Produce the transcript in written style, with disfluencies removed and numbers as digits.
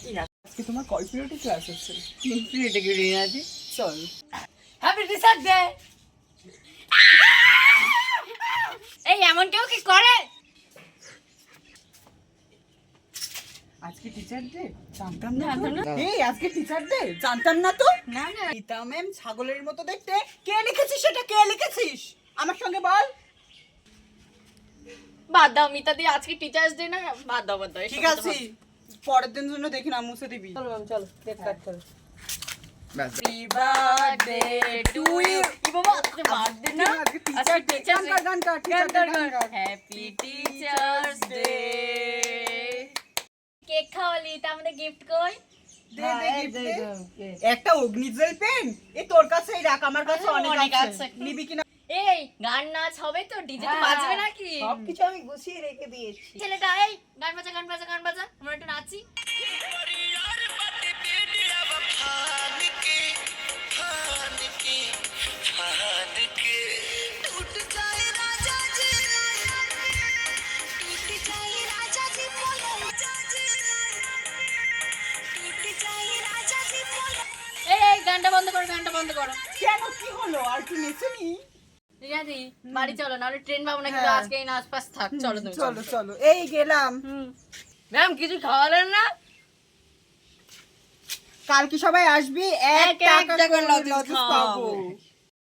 আজকে তোমার কয় পিরিয়ডে ক্লাস আছে? 3 পিরিয়ডে কি রিনা আছে? চল। Happy research day. এই এমন কেউ কি করে? আজকে টিচার ডে? জানতাম না জানতাম না। এই আজকে টিচার ডে? জানতাম না তো। না না, রীতা ম্যাম ছাগলের মতো দেখতে। কে লিখেছিস সেটা? কে লিখেছিস? আমার সঙ্গে বল। বাদ দাও মিতা দি, আজকে টিচার্স ডে না, বাদ দাও বাদ দাও। ঠিক আছে, পরের দিন জন্য দেখি না, মুছে দিবি। চলো ম্যাম চলো, কেক কাট করো। Happy birthday to you. কি বাবা, আজকে বার্থডে না? আজকে teacher আচ্ছা day। টিচার্স গান কাট, teacher day গান cut. Happy teachers day. Cake খাওয়ালি, তা আমাদের গিফট কই? দে দে gift দে। একটা অগ্নিজেল পেন এ তোর কাছেই রাখ, আমার কাছে অনেক অনেক আছে। আছে। নিবি কিনা? এই গান নাচ হবে তো, ডিজে তো বাজবে নাকি? সবকিছু আমি গুছিয়ে রেখে দিয়েছি। ছেলেটা এই গান বাজা গান বাজা গান বাজা, আমরা একটু নাচি। এই গানটা বন্ধ করো, গানটা বন্ধ করো। কেন, কি হলো? আর কি নেচেনি? রিয়াদি বাড়ি চলো, নাহলে ট্রেন পাবো না, কিন্তু হ্যাঁ। আজকে এই নাচ পাস থাক। চলো তুমি চলো চলো, এই গেলাম। ম্যাম কিছু খাওয়ালেন না? কাল কি সবাই আসবি? এক এক টাকা টাকার করে লজেন্স লজেন্স খাওয়াবো। পাবো।